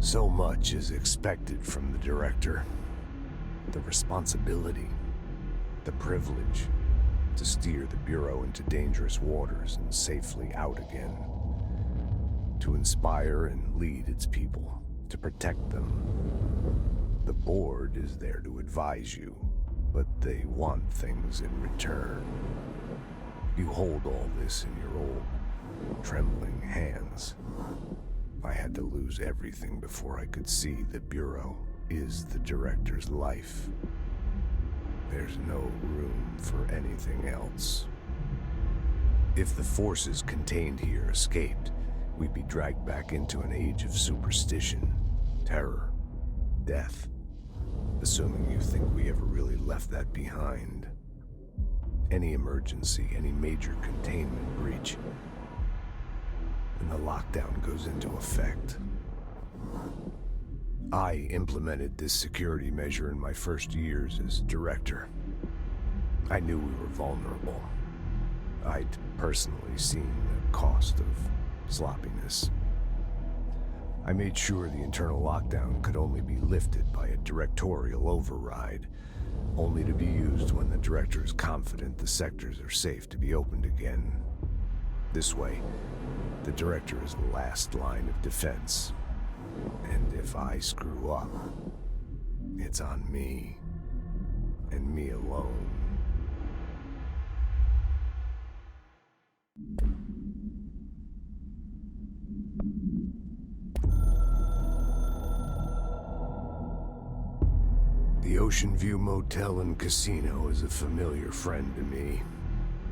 So much is expected from the director. The responsibility, the privilege to steer the Bureau into dangerous waters and safely out again. To inspire and lead its people, to protect them. The board is there to advise you, but they want things in return. You hold all this in your old, trembling hands. I had to lose everything before I could see the Bureau is the director's life. There's no room for anything else. If the forces contained here escaped, we'd be dragged back into an age of superstition, terror, death. Assuming you think we ever really left that behind. Any emergency, any major containment breach, and the lockdown goes into effect. I implemented this security measure in my first years as director. I knew we were vulnerable. I'd personally seen the cost of sloppiness. I made sure the internal lockdown could only be lifted by a directorial override, only to be used when the director is confident the sectors are safe to be opened again. This way, the director is the last line of defense. And if I screw up, it's on me, and me alone. The Ocean View Motel and Casino is a familiar friend to me.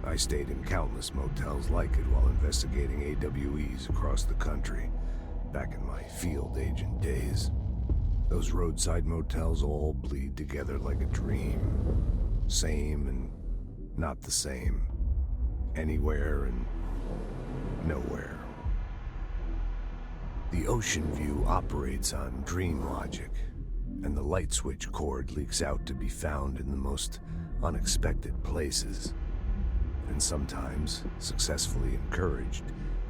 I stayed in countless motels like it while investigating AWEs across the country, back in my field agent days. Those roadside motels all bleed together like a dream. Same and not the same. Anywhere and nowhere. The Ocean View operates on dream logic, and the light switch cord leaks out to be found in the most unexpected places, and sometimes successfully encouraged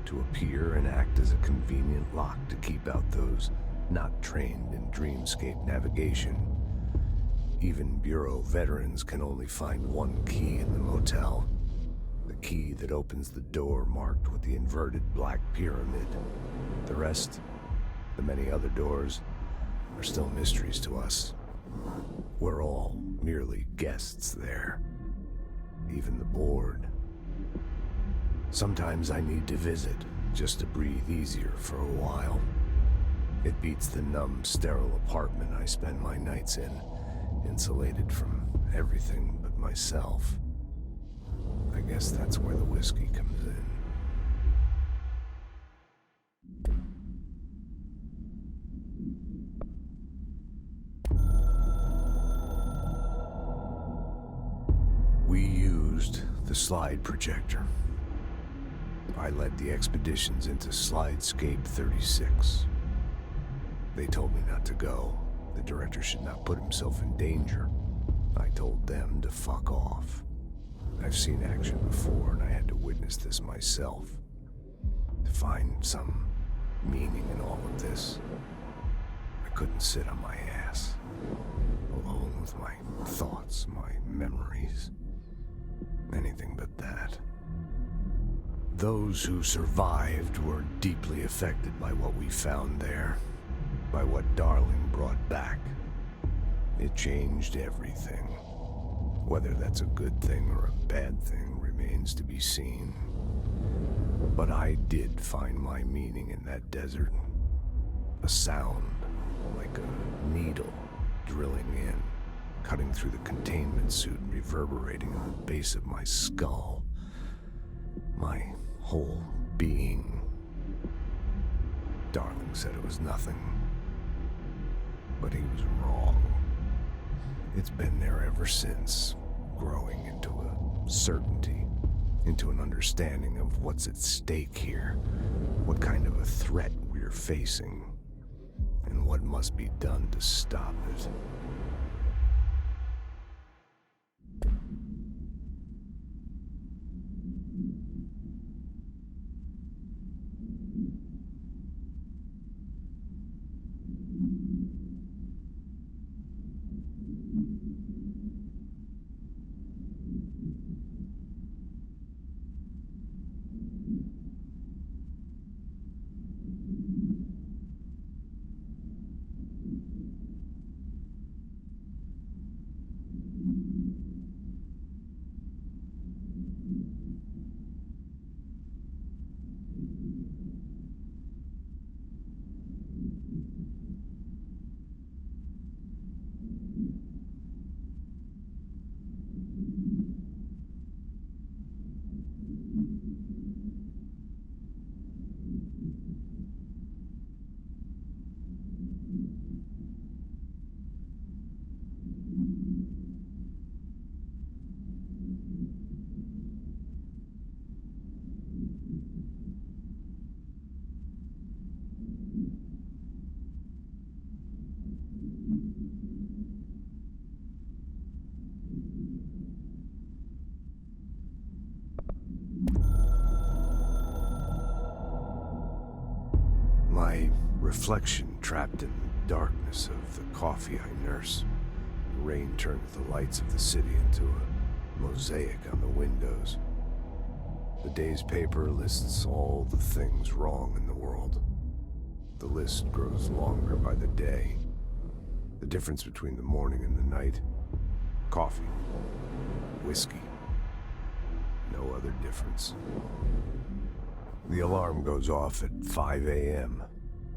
to appear and act as a convenient lock to keep out those not trained in dreamscape navigation. Even Bureau veterans can only find one key in the motel. The key that opens the door marked with the inverted black pyramid. The rest, the many other doors, are still mysteries to us. We're all merely guests there. Even the board. Sometimes I need to visit, just to breathe easier for a while. It beats the numb, sterile apartment I spend my nights in, insulated from everything but myself. I guess that's where the whiskey comes in. We used the slide projector. I led the expeditions into Slidescape 36. They told me not to go. The director should not put himself in danger. I told them to fuck off. I've seen action before, and I had to witness this myself. To find some meaning in all of this, I couldn't sit on my ass, alone with my thoughts, my memories. Anything but that. Those who survived were deeply affected by what we found there, by what Darling brought back. It changed everything. Whether that's a good thing or a bad thing remains to be seen. But I did find my meaning in that desert. A sound, like a needle drilling in, cutting through the containment suit and reverberating on the base of my skull. My whole being. Darling said it was nothing. But he was wrong. It's been there ever since, growing into a certainty, into an understanding of what's at stake here, what kind of a threat we're facing, and what must be done to stop it. reflection trapped in the darkness of the coffee I nurse. The rain turns the lights of the city into a mosaic on the windows. The day's paper lists all the things wrong in the world. The list grows longer by the day. The difference between the morning and the night: coffee, whiskey, no other difference. The alarm goes off at 5 a.m.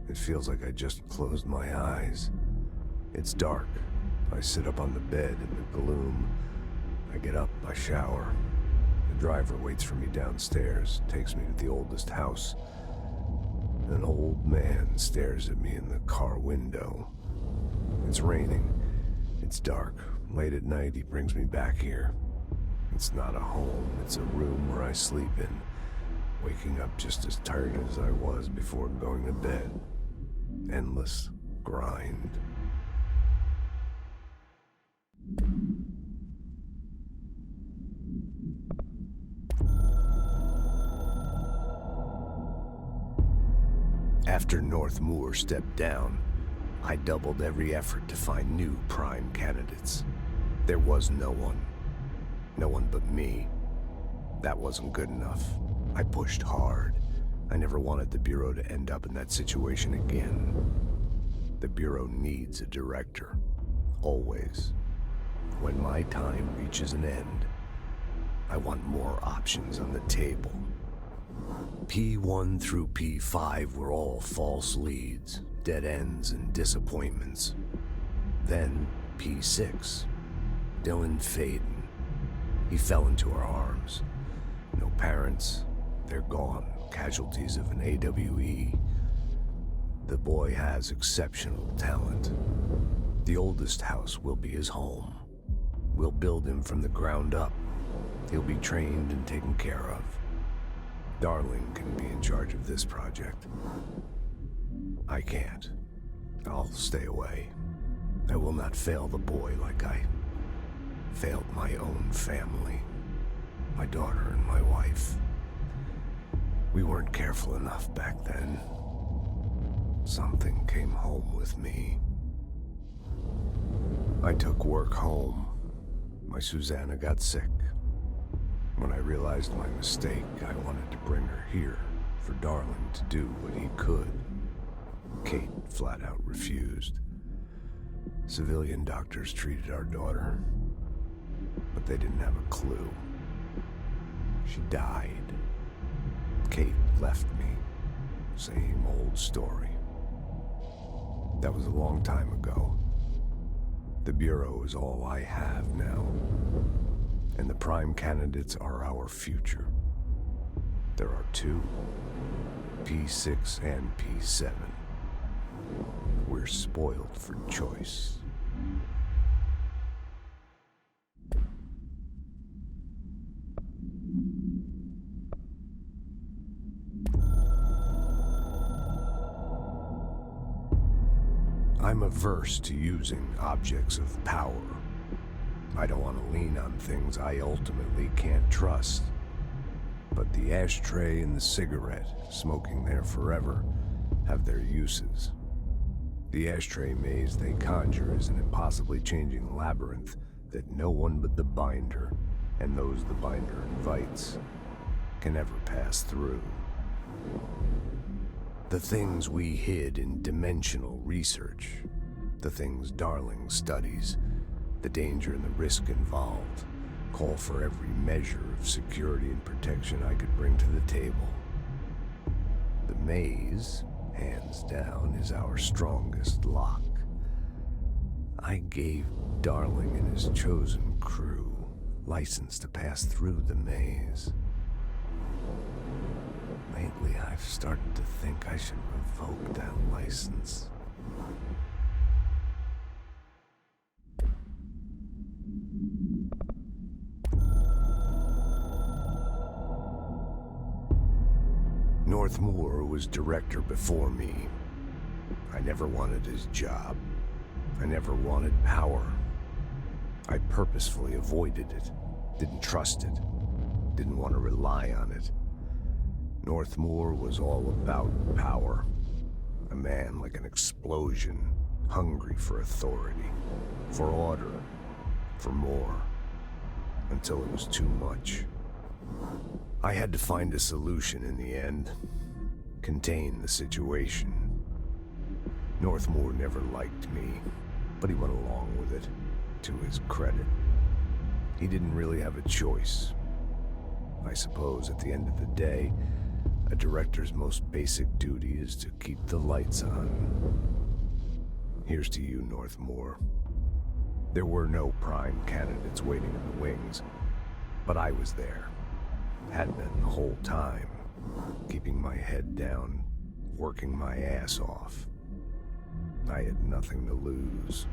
It feels like I just closed my eyes. It's dark. I sit up on the bed in the gloom. I get up, I shower. The driver waits for me downstairs, takes me to the oldest house. An old man stares at me in the car window. It's raining. It's dark. Late at night, he brings me back here. It's not a home, it's a room where I sleep in, waking up just as tired as I was before going to bed. Endless grind. After North Moore stepped down, I doubled every effort to find new prime candidates. There was no one. No one but me. That wasn't good enough. I pushed hard. I never wanted the Bureau to end up in that situation again. The Bureau needs a director. Always. When my time reaches an end, I want more options on the table. P1 through P5 were all false leads, dead ends, and disappointments. Then P6, Dylan Faden. He fell into our arms. No parents, they're gone, casualties of an AWE. The boy has exceptional talent. The oldest house will be his home. We'll build him from the ground up. He'll be trained and taken care of. Darling can be in charge of this project. I can't. I'll stay away. I will not fail the boy like I failed my own family, my daughter and my wife. We weren't careful enough back then. Something came home with me. I took work home. My Susanna got sick. When I realized my mistake, I wanted to bring her here for Darling to do what he could. Kate flat out refused. Civilian doctors treated our daughter, but they didn't have a clue. She died. Kate left me. Same old story. That was a long time ago. The Bureau is all I have now. And the prime candidates are our future. There are two, P6 and P7. We're spoiled for choice. I'm averse to using objects of power. I don't want to lean on things I ultimately can't trust. But the ashtray and the cigarette, smoking there forever, have their uses. The ashtray maze they conjure is an impossibly changing labyrinth that no one but the binder, and those the binder invites, can ever pass through. The things we hid in dimensional research, the things Darling studies, the danger and the risk involved, call for every measure of security and protection I could bring to the table. The maze, hands down, is our strongest lock. I gave Darling and his chosen crew license to pass through the maze. Lately, I've started to think I should revoke that license. North Moore was director before me. I never wanted his job. I never wanted power. I purposefully avoided it, didn't trust it, didn't want to rely on it. North Moore was all about power. A man like an explosion, hungry for authority, for order, for more, until it was too much. I had to find a solution in the end, contain the situation. Northmore never liked me, but he went along with it, to his credit. He didn't really have a choice. I suppose at the end of the day, a director's most basic duty is to keep the lights on. Here's to you, Northmore. There were no prime candidates waiting in the wings, but I was there. Had been the whole time, keeping my head down, working my ass off. I had nothing to lose.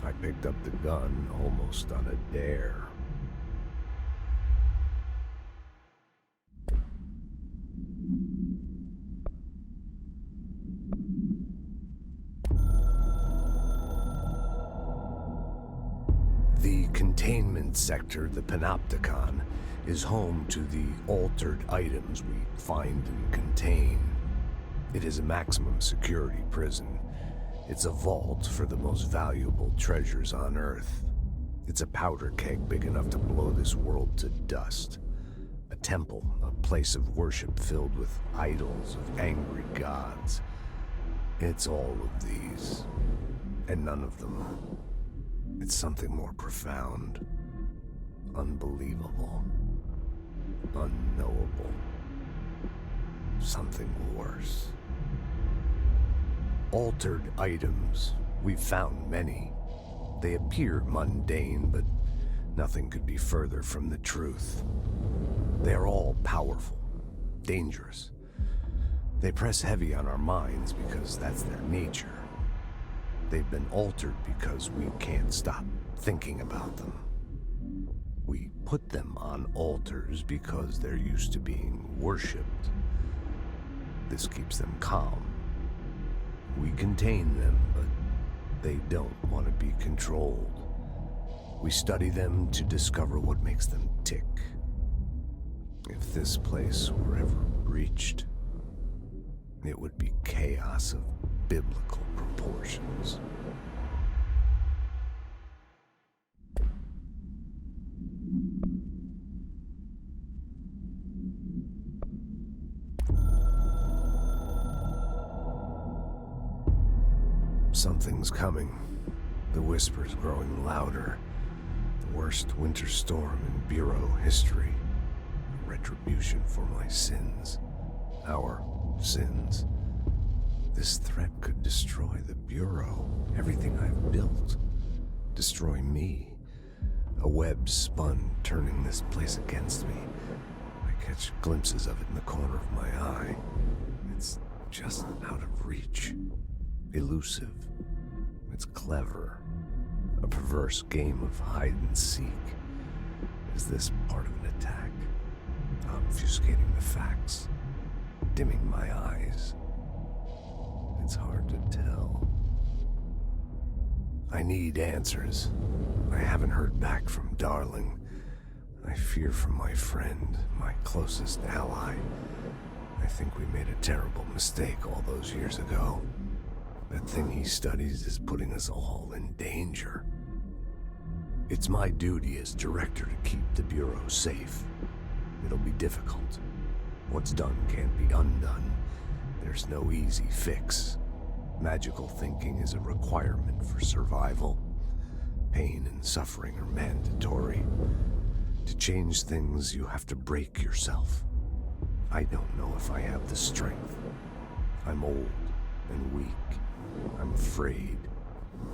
I picked up the gun almost on a dare. The containment sector, the Panopticon, is home to the altered items we find and contain. It is a maximum security prison. It's a vault for the most valuable treasures on Earth. It's a powder keg big enough to blow this world to dust. A temple, a place of worship filled with idols of angry gods. It's all of these, and none of them. It's something more profound, unbelievable, unknowable, something worse. Altered items. We've found many. They appear mundane, but nothing could be further from the truth. They're all powerful, dangerous. They press heavy on our minds because that's their nature. They've been altered because we can't stop thinking about them. We put them on altars because they're used to being worshipped. This keeps them calm. We contain them, but they don't want to be controlled. We study them to discover what makes them tick. If this place were ever breached, it would be chaos of biblical proportions. Something's coming. The whispers growing louder. The worst winter storm in Bureau history. Retribution for my sins. Our sins. This threat could destroy the Bureau, everything I've built. Destroy me. A web spun, turning this place against me. I catch glimpses of it in the corner of my eye. It's just out of reach. Elusive. It's clever. A perverse game of hide and seek. Is this part of an attack? Obfuscating the facts. Dimming my eyes. It's hard to tell. I need answers. I haven't heard back from Darling. I fear for my friend, my closest ally. I think we made a terrible mistake all those years ago. That thing he studies is putting us all in danger. It's my duty as director to keep the Bureau safe. It'll be difficult. What's done can't be undone. There's no easy fix. Magical thinking is a requirement for survival. Pain and suffering are mandatory. To change things, you have to break yourself. I don't know if I have the strength. I'm old and weak. I'm afraid.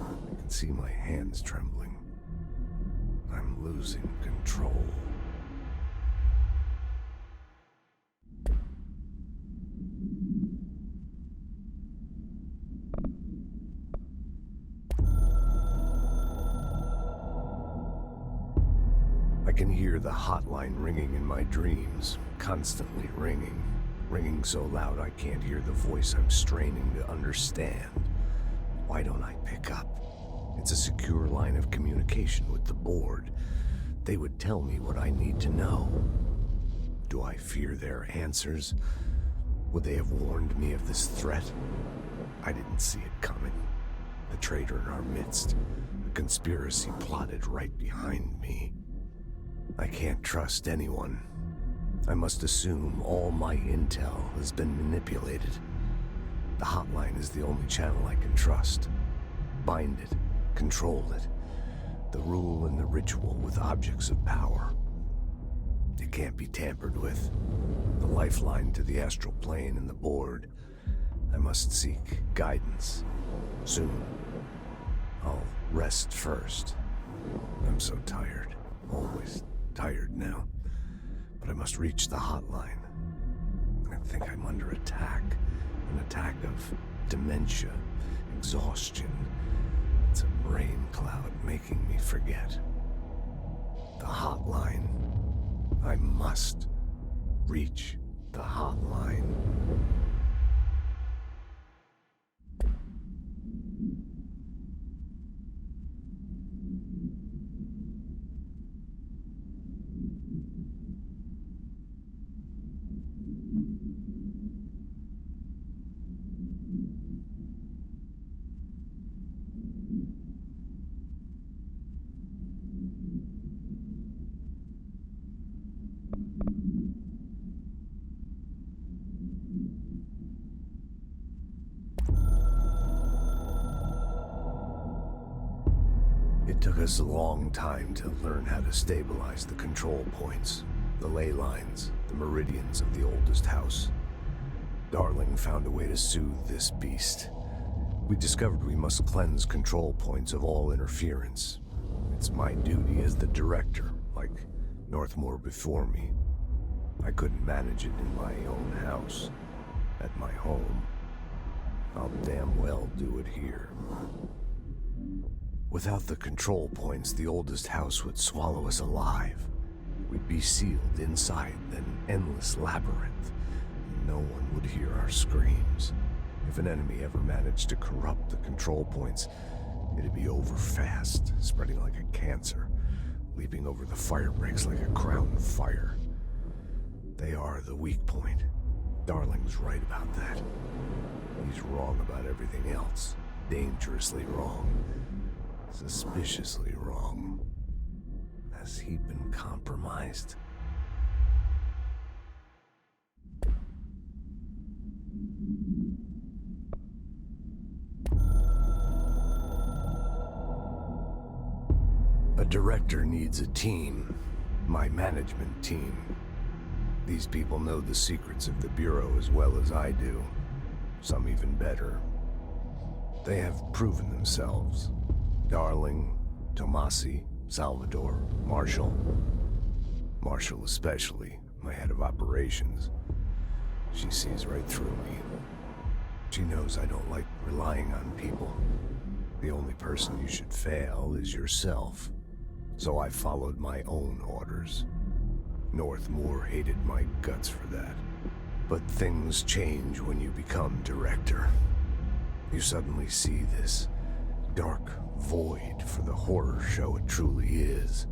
I can see my hands trembling. I'm losing control. I can hear the hotline ringing in my dreams, constantly ringing. Ringing so loud I can't hear the voice I'm straining to understand. Why don't I pick up? It's a secure line of communication with the board. They would tell me what I need to know. Do I fear their answers? Would they have warned me of this threat? I didn't see it coming. The traitor in our midst, a conspiracy plotted right behind me. I can't trust anyone. I must assume all my intel has been manipulated. The hotline is the only channel I can trust. Bind it, control it. The rule and the ritual with objects of power. It can't be tampered with. The lifeline to the astral plane and the board. I must seek guidance. Soon. I'll rest first. I'm so tired. Always tired now. But I must reach the hotline. I think I'm under attack. An attack of dementia, exhaustion. It's a brain cloud making me forget. The hotline. I must reach the hotline. It took us a long time to learn how to stabilize the control points, the ley lines, the meridians of the oldest house. Darling found a way to soothe this beast. We discovered we must cleanse control points of all interference. It's my duty as the director, like Northmore before me. I couldn't manage it in my own house, at my home. I'll damn well do it here. Without the control points, the oldest house would swallow us alive. We'd be sealed inside an endless labyrinth. No one would hear our screams. If an enemy ever managed to corrupt the control points, it'd be over fast, spreading like a cancer, leaping over the fire breaks like a crown of fire. They are the weak point. Darling's right about that. He's wrong about everything else. Dangerously wrong. Suspiciously wrong. Has he been compromised? A director needs a team. My management team. These people know the secrets of the Bureau as well as I do. Some even better. They have proven themselves. Darling, Tomasi, Salvador, Marshall. Marshall especially, my head of operations. She sees right through me. She knows I don't like relying on people. The only person you should fail is yourself. So I followed my own orders. Northmore hated my guts for that. But things change when you become director. You suddenly see this dark void for the horror show it truly is,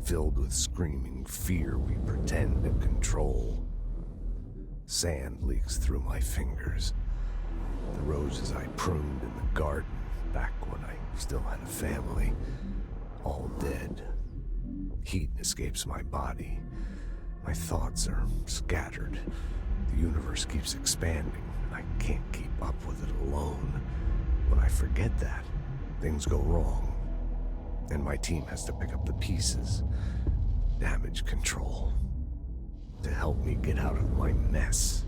filled with screaming fear we pretend to control. Sand leaks through my fingers. The roses I pruned in the garden back when I still had a family, all dead. Heat escapes my body. My thoughts are scattered. The universe keeps expanding, and I can't keep up with it alone. When I forget that, things go wrong, and my team has to pick up the pieces. Damage control. To help me get out of my mess.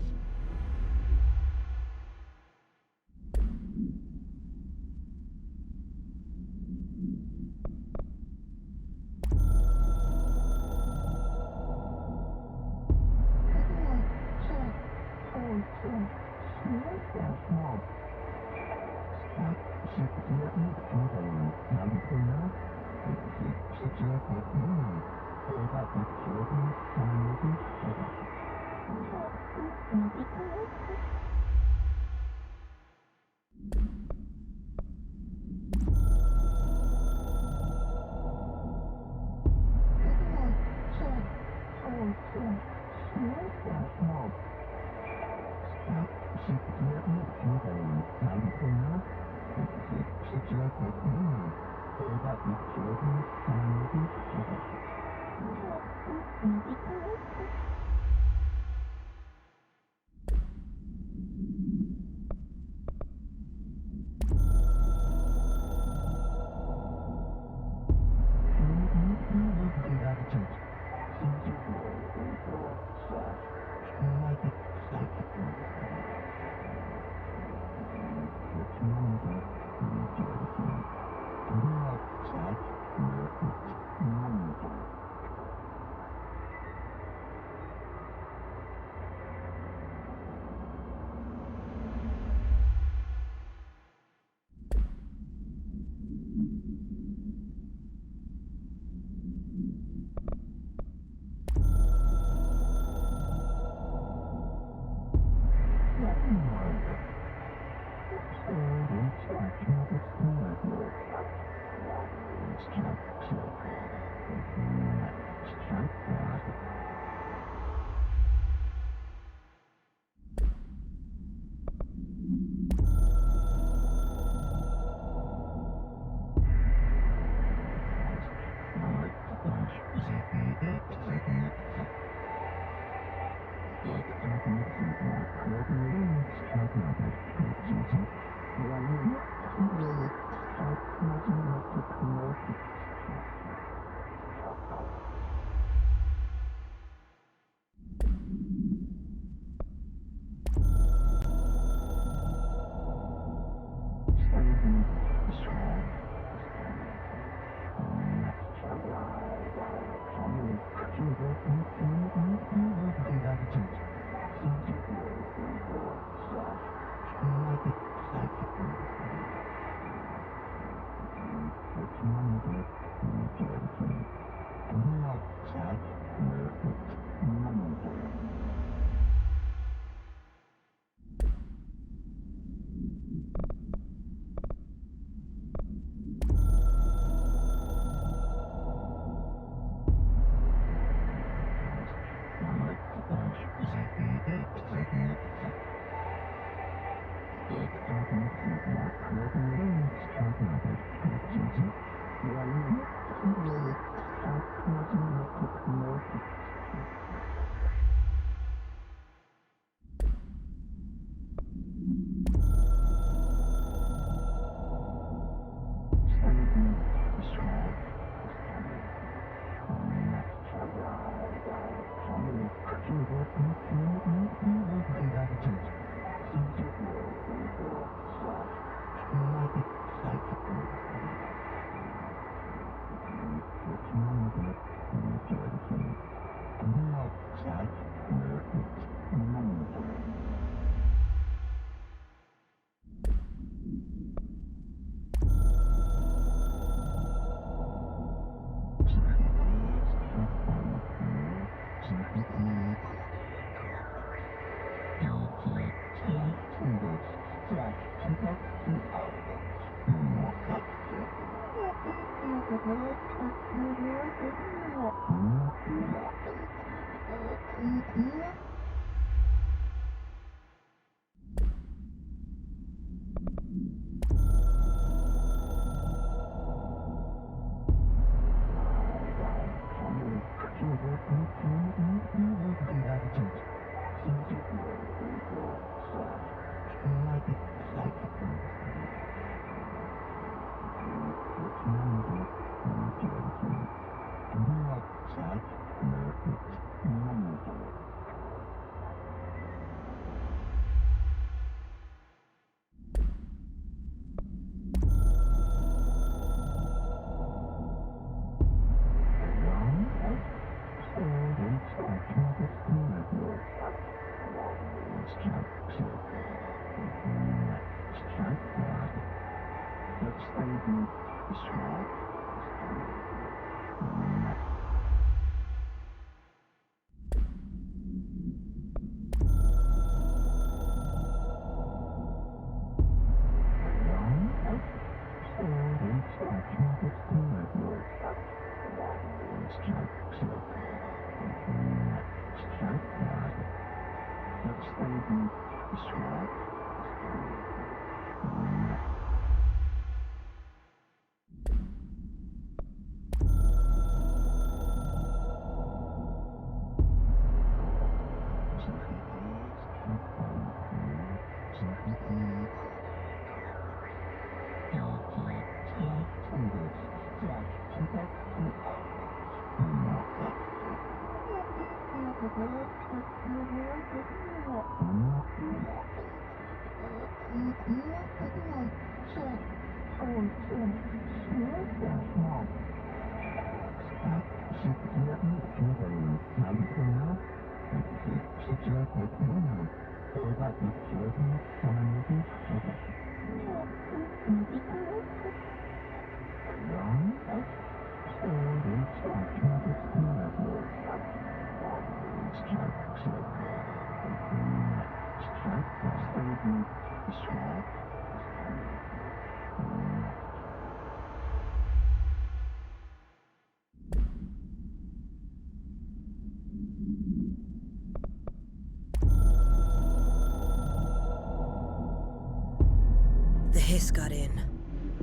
The Hiss got in.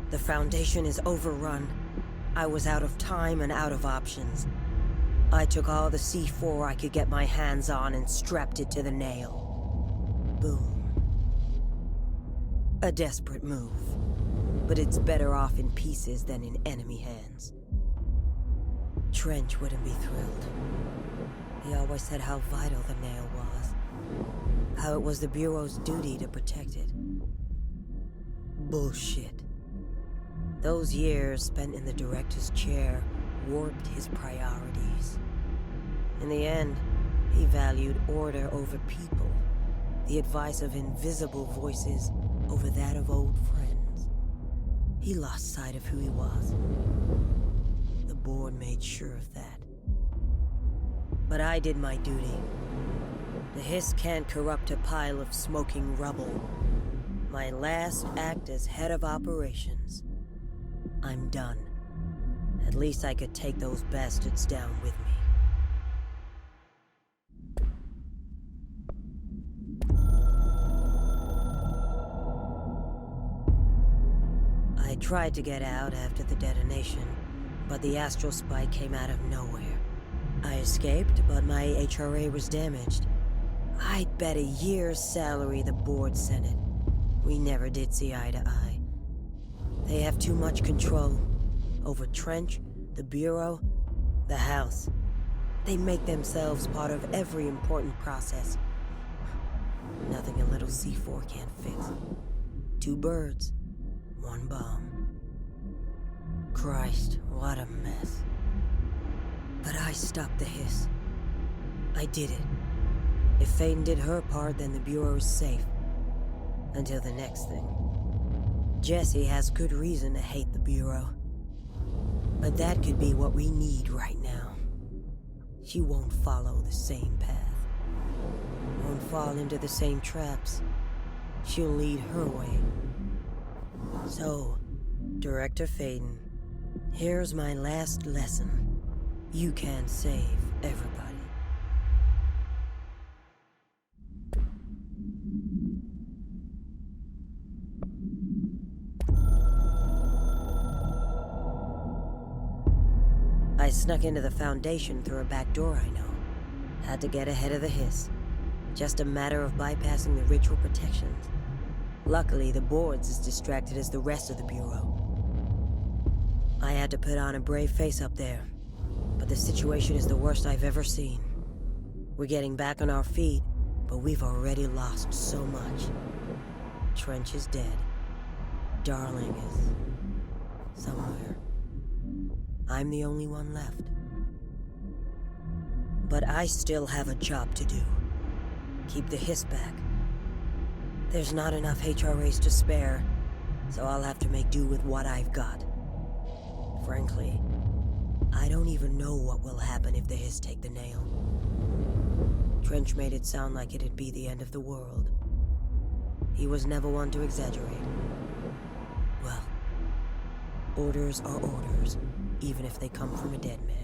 The Foundation is overrun. I was out of time and out of options. I took all the C4 I could get my hands on and strapped it to the nail. Boom. A desperate move. But it's better off in pieces than in enemy hands. Trench wouldn't be thrilled. He always said how vital the nail was. How it was the Bureau's duty to protect it. Bullshit. Those years spent in the director's chair warped his priorities. In the end, he valued order over people, the advice of invisible voices over that of old friends. He lost sight of who he was. The board made sure of that. But I did my duty. The Hiss can't corrupt a pile of smoking rubble. My last act as head of operations. I'm done. At least I could take those bastards down with me. I tried to get out after the detonation, but the astral spike came out of nowhere. I escaped, but my HRA was damaged. I'd bet a year's salary the board sent it. We never did see eye to eye. They have too much control over Trench, the Bureau, the House. They make themselves part of every important process. Nothing a little C4 can't fix. 2 birds, 1 bomb. Christ, what a mess. But I stopped the Hiss. I did it. If Faden did her part, then the Bureau is safe. Until the next thing. Jessie has good reason to hate the Bureau. But that could be what we need right now. She won't follow the same path. Won't fall into the same traps. She'll lead her way. So, Director Faden, here's my last lesson. You can't save everybody. I snuck into the Foundation through a back door I know. Had to get ahead of the Hiss. Just a matter of bypassing the ritual protections. Luckily, the board's as distracted as the rest of the Bureau. I had to put on a brave face up there, but the situation is the worst I've ever seen. We're getting back on our feet, but we've already lost so much. Trench is dead. Darling is somewhere. I'm the only one left. But I still have a job to do. Keep the Hiss back. There's not enough HRAs to spare, so I'll have to make do with what I've got. Frankly, I don't even know what will happen if the Hiss take the nail. Trench made it sound like it'd be the end of the world. He was never one to exaggerate. Well, orders are orders, even if they come from a dead man.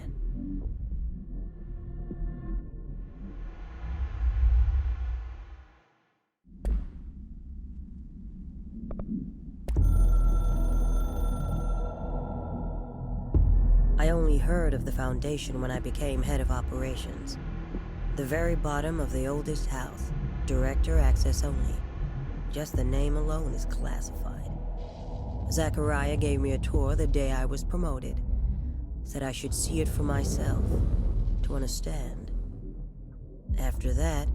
I only heard of the Foundation when I became head of operations. The very bottom of the oldest house, director access only. Just the name alone is classified. Zachariah gave me a tour the day I was promoted. Said I should see it for myself, to understand. After that,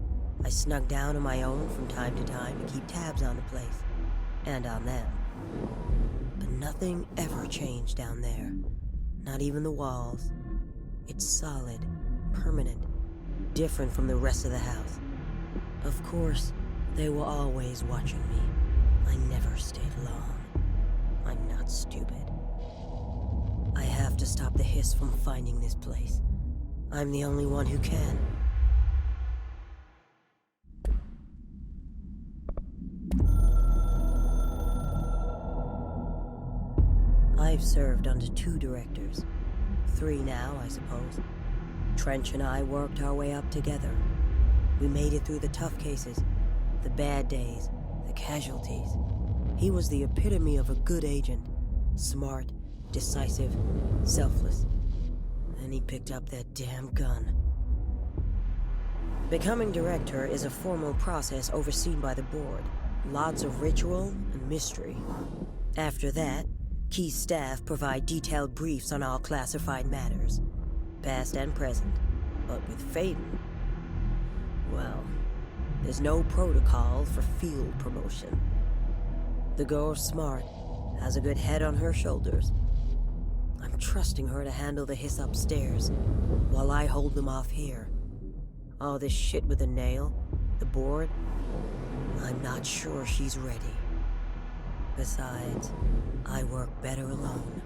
I snuck down on my own from time to time to keep tabs on the place, and on them. But nothing ever changed down there, not even the walls. It's solid, permanent, different from the rest of the house. Of course, they were always watching me. I never stayed long. I'm not stupid. I have to stop the Hiss from finding this place. I'm the only one who can. I've served under 2 directors. 3 now, I suppose. Trench and I worked our way up together. We made it through the tough cases, the bad days, the casualties. He was the epitome of a good agent. Smart, decisive, selfless. Then he picked up that damn gun. Becoming director is a formal process overseen by the board. Lots of ritual and mystery. After that, key staff provide detailed briefs on all classified matters, past and present. But with Faden, well, there's no protocol for field promotion. The girl's smart, has a good head on her shoulders. I'm trusting her to handle the Hiss upstairs, while I hold them off here. All this shit with the nail, the board, I'm not sure she's ready. Besides, I work better alone.